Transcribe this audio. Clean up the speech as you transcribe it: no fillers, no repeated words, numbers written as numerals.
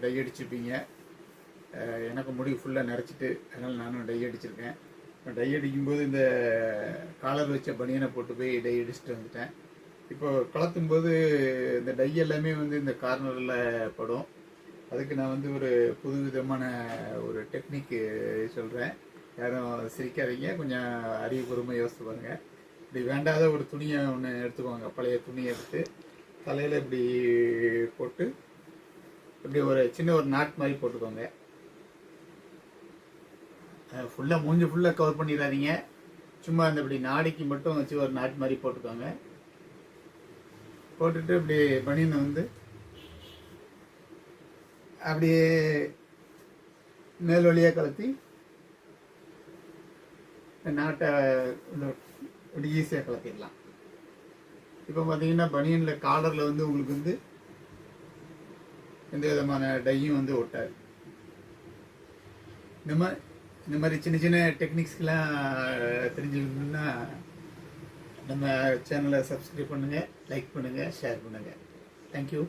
Tie அடிச்சுப்பீங்க. எனக்கு முடி ஃபுல்லாக நரைச்சிட்டு, அதனால் நானும் டை அடிச்சிருக்கேன். டை அடிக்கும்போது இந்த காலர் வச்ச பனியனை போட்டு போய் டை அடிச்சுட்டு வந்துட்டேன். இப்போ கலத்தும் போது இந்த டை எல்லாமே வந்து இந்த கார்னரில் படும். அதுக்கு நான் வந்து ஒரு புது விதமான ஒரு டெக்னிக்கு சொல்கிறேன். யாரும் சிரிக்காதீங்க, கொஞ்சம் அறிவுபூர்வமாக யோசித்து பாருங்கள். இப்படி வேண்டாத ஒரு துணியை ஒன்று எடுத்துக்கோங்க. பழைய துணியை எடுத்து தலையில் இப்படி போட்டு இப்படி ஒரு சின்ன ஒரு நாட் மாதிரி போட்டுக்கோங்க. ஃபுல்லாக மூஞ்சி ஃபுல்லாக கவர் பண்ணிடாதீங்க. சும்மா அந்த இப்படி நாடிக்கு மட்டும் வச்சு ஒரு நாட் மாதிரி போட்டுக்கோங்க. போட்டுட்டு இப்படி பனியனை வந்து அப்படியே மேல் வழியாக கலத்தி நாட்டை இப்படி ஈஸியாக கலத்திடலாம். இப்போ பார்த்தீங்கன்னா பனியனில் காலரில் வந்து உங்களுக்கு வந்து எந்த விதமான டையும் வந்து ஒட்டாது. இந்த மாதிரி சின்ன சின்ன டெக்னிக்ஸ்க்கெலாம் தெரிஞ்சுக்கணுன்னா நம்ம சேனலை சப்ஸ்கிரைப் பண்ணுங்கள், லைக் பண்ணுங்கள், ஷேர் பண்ணுங்கள். தேங்க்யூ.